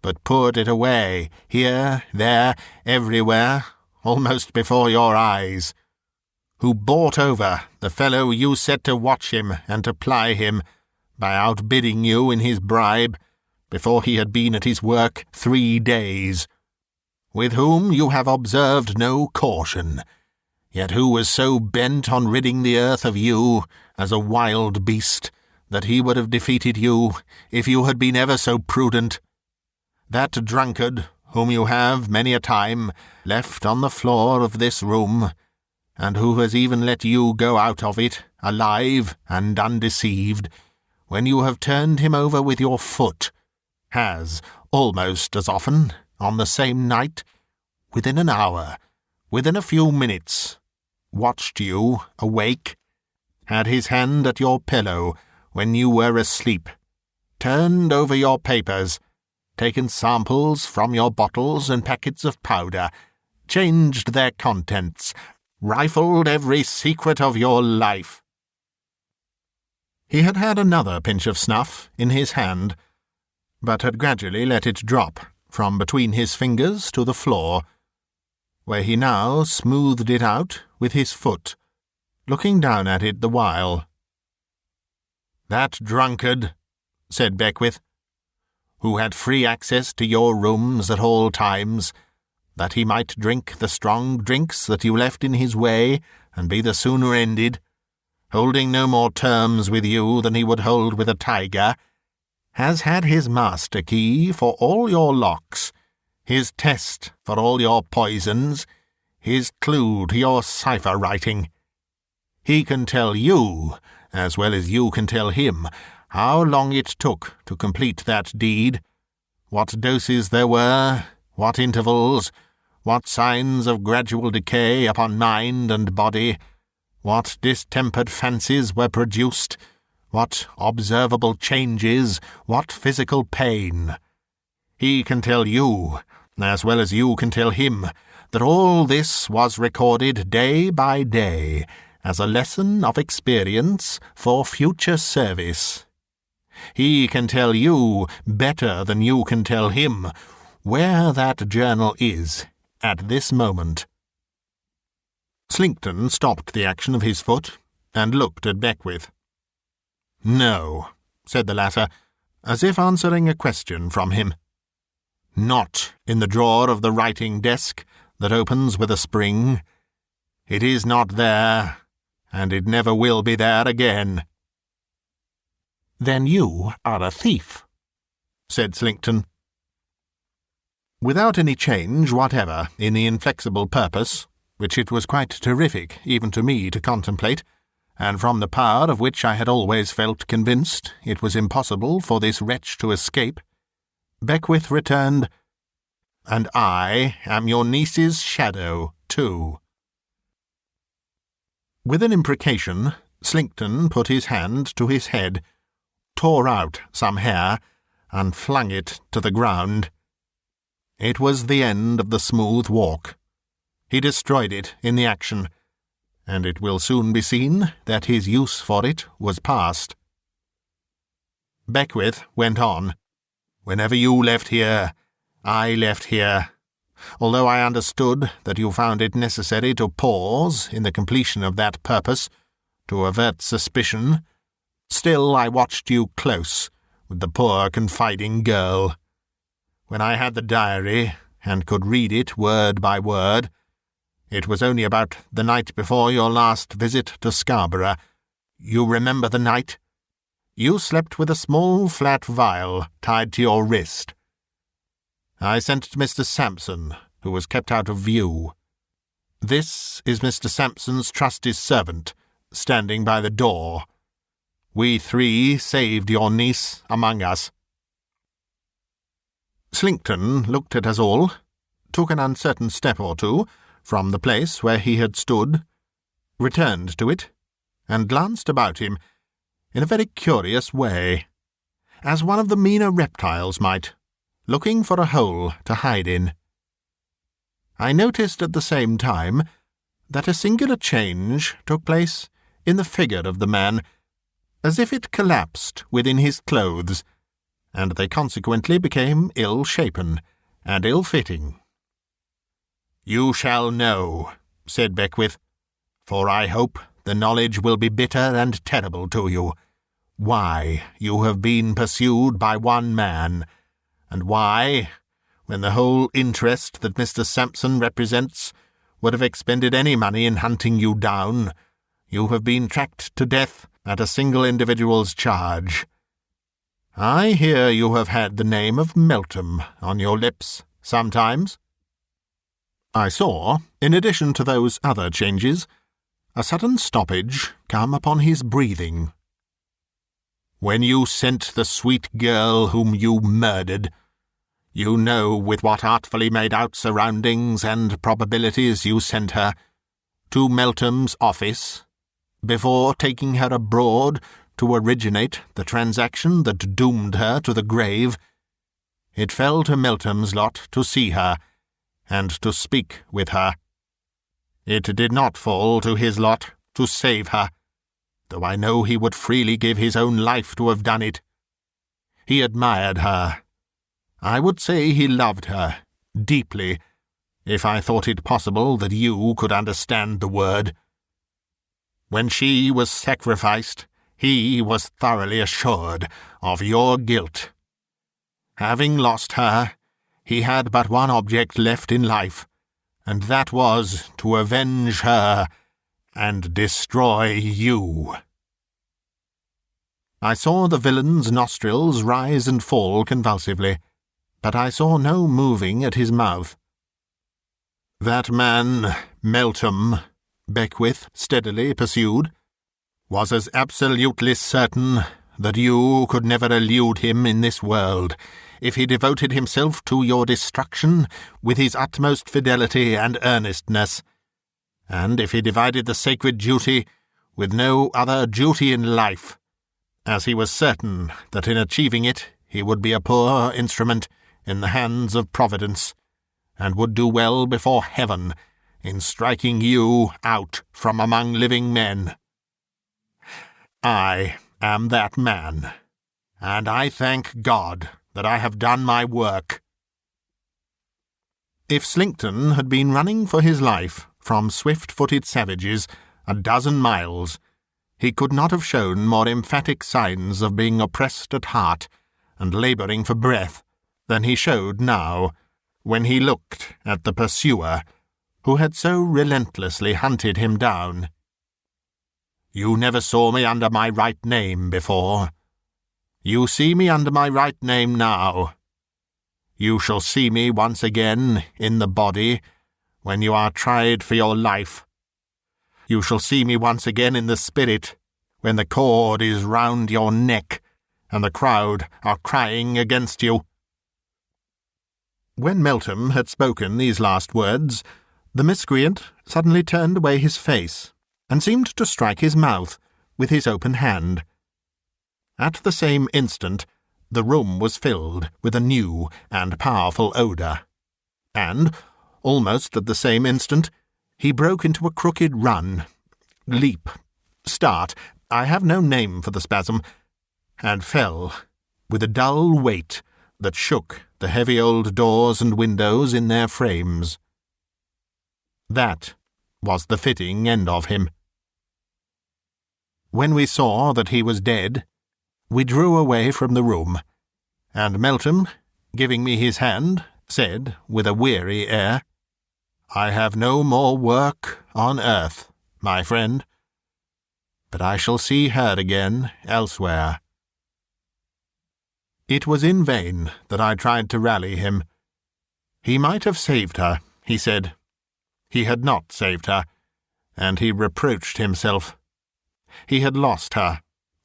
but poured it away, here, there, everywhere, almost before your eyes, who bought over the fellow you set to watch him and to ply him, by outbidding you in his bribe, before he had been at his work 3 days, with whom you have observed no caution, yet who was so bent on ridding the earth of you as a wild beast, that he would have defeated you if you had been ever so prudent. That drunkard, whom you have many a time left on the floor of this room, and who has even let you go out of it alive and undeceived, when you have turned him over with your foot, has, almost as often, on the same night, within an hour, within a few minutes, watched you awake, had his hand at your pillow when you were asleep, turned over your papers, taken samples from your bottles and packets of powder, changed their contents, rifled every secret of your life. He had had another pinch of snuff in his hand, but had gradually let it drop from between his fingers to the floor, where he now smoothed it out with his foot, looking down at it the while. "That drunkard," said Beckwith, "who had free access to your rooms at all times, that he might drink the strong drinks that you left in his way and be the sooner ended, holding no more terms with you than he would hold with a tiger, has had his master key for all your locks, his test for all your poisons, his clue to your cipher-writing. He can tell you, as well as you can tell him, how long it took to complete that deed, what doses there were, what intervals, what signs of gradual decay upon mind and body, what distempered fancies were produced, what observable changes, what physical pain. He can tell you, as well as you can tell him, that all this was recorded day by day as a lesson of experience for future service. He can tell you, better than you can tell him, where that journal is at this moment." Slinkton stopped the action of his foot and looked at Beckwith. "No," said the latter, as if answering a question from him. "Not in the drawer of the writing desk that opens with a spring. It is not there, and it never will be there again." "Then you are a thief," said Slinkton. Without any change whatever in the inflexible purpose, which it was quite terrific even to me to contemplate, and from the power of which I had always felt convinced it was impossible for this wretch to escape, Beckwith returned, "And I am your niece's shadow, too." With an imprecation, Slinkton put his hand to his head, tore out some hair, and flung it to the ground. It was the end of the smooth walk. He destroyed it in the action, and it will soon be seen that his use for it was past. Beckwith went on. "Whenever you left here, I left here. Although I understood that you found it necessary to pause in the completion of that purpose, to avert suspicion, still I watched you close with the poor confiding girl. When I had the diary, and could read it word by word, it was only about the night before your last visit to Scarborough. You remember the night? You slept with a small flat vial tied to your wrist. I sent to Mr. Sampson, who was kept out of view. This is Mr. Sampson's trusty servant, standing by the door. We 3 saved your niece among us." Slinkton looked at us all, took an uncertain step or two from the place where he had stood, returned to it, and glanced about him in a very curious way, as one of the meaner reptiles might, looking for a hole to hide in. I noticed at the same time that a singular change took place in the figure of the man, as if it collapsed within his clothes, and they consequently became ill-shapen and ill-fitting. "You shall know," said Beckwith, "for I hope the knowledge will be bitter and terrible to you, why you have been pursued by one man, and why, when the whole interest that Mr. Sampson represents would have expended any money in hunting you down, you have been tracked to death at a single individual's charge. I hear you have had the name of Meltham on your lips sometimes." I saw, in addition to those other changes, a sudden stoppage come upon his breathing. "When you sent the sweet girl whom you murdered, you know with what artfully made-out surroundings and probabilities you sent her to Meltham's office, before taking her abroad to originate the transaction that doomed her to the grave, it fell to Meltham's lot to see her and to speak with her. It did not fall to his lot to save her, though I know he would freely give his own life to have done it. He admired her. I would say he loved her deeply, if I thought it possible that you could understand the word. When she was sacrificed, he was thoroughly assured of your guilt. Having lost her, he had but one object left in life, and that was to avenge her and destroy you." I saw the villain's nostrils rise and fall convulsively, but I saw no moving at his mouth. "That man, Meltham," Beckwith steadily pursued, "was as absolutely certain that you could never elude him in this world, if he devoted himself to your destruction with his utmost fidelity and earnestness, and if he divided the sacred duty with no other duty in life, as he was certain that in achieving it he would be a poor instrument in the hands of Providence, and would do well before heaven in striking you out from among living men. I am that man, and I thank God that I have done my work." If Slinkton had been running for his life from swift-footed savages a dozen miles, he could not have shown more emphatic signs of being oppressed at heart and labouring for breath than he showed now, when he looked at the pursuer who had so relentlessly hunted him down. "You never saw me under my right name before. You see me under my right name now. You shall see me once again in the body when you are tried for your life. You shall see me once again in the spirit when the cord is round your neck and the crowd are crying against you." When Meltham had spoken these last words, the miscreant suddenly turned away his face and seemed to strike his mouth with his open hand. At the same instant, the room was filled with a new and powerful odour, and, almost at the same instant, he broke into a crooked run, leap, start, I have no name for the spasm, and fell with a dull weight that shook the heavy old doors and windows in their frames. That was the fitting end of him. When we saw that he was dead, we drew away from the room, and Meltham, giving me his hand, said, with a weary air, "I have no more work on earth, my friend, but I shall see her again elsewhere." It was in vain that I tried to rally him. He might have saved her, he said. He had not saved her, and he reproached himself. He had lost her,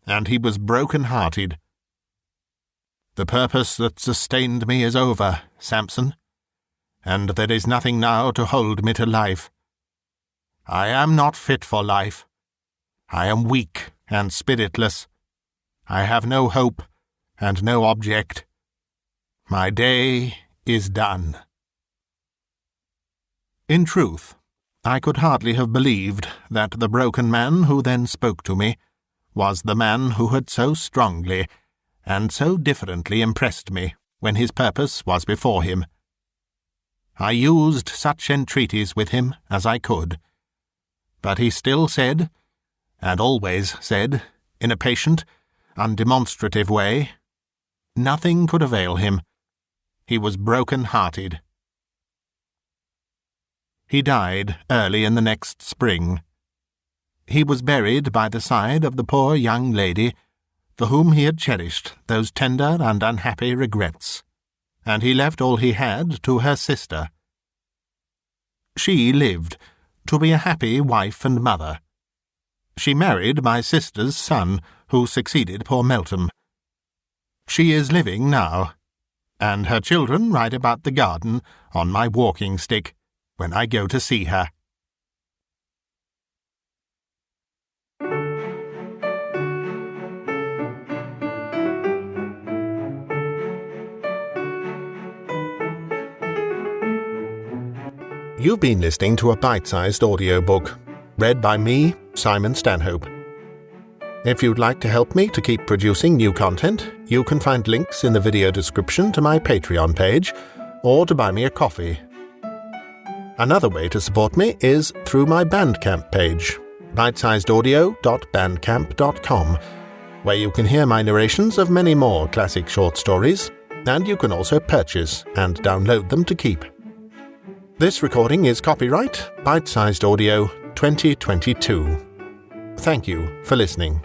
and he was broken-hearted. "The purpose that sustained me is over, Sampson, and there is nothing now to hold me to life. I am not fit for life. I am weak and spiritless. I have no hope and no object. My day is done." In truth, I could hardly have believed that the broken man who then spoke to me was the man who had so strongly and so differently impressed me when his purpose was before him. I used such entreaties with him as I could, but he still said, and always said, in a patient, undemonstrative way, nothing could avail him. He was broken-hearted. He died early in the next spring. He was buried by the side of the poor young lady for whom he had cherished those tender and unhappy regrets, and he left all he had to her sister. She lived to be a happy wife and mother. She married my sister's son, who succeeded poor Meltham. She is living now, and her children ride about the garden on my walking-stick when I go to see her. You've been listening to a bite-sized audiobook, read by me, Simon Stanhope. If you'd like to help me to keep producing new content, you can find links in the video description to my Patreon page, or to buy me a coffee. Another way to support me is through my Bandcamp page, bitesizedaudio.bandcamp.com, where you can hear my narrations of many more classic short stories, and you can also purchase and download them to keep. This recording is copyright Bitesized Audio 2022. Thank you for listening.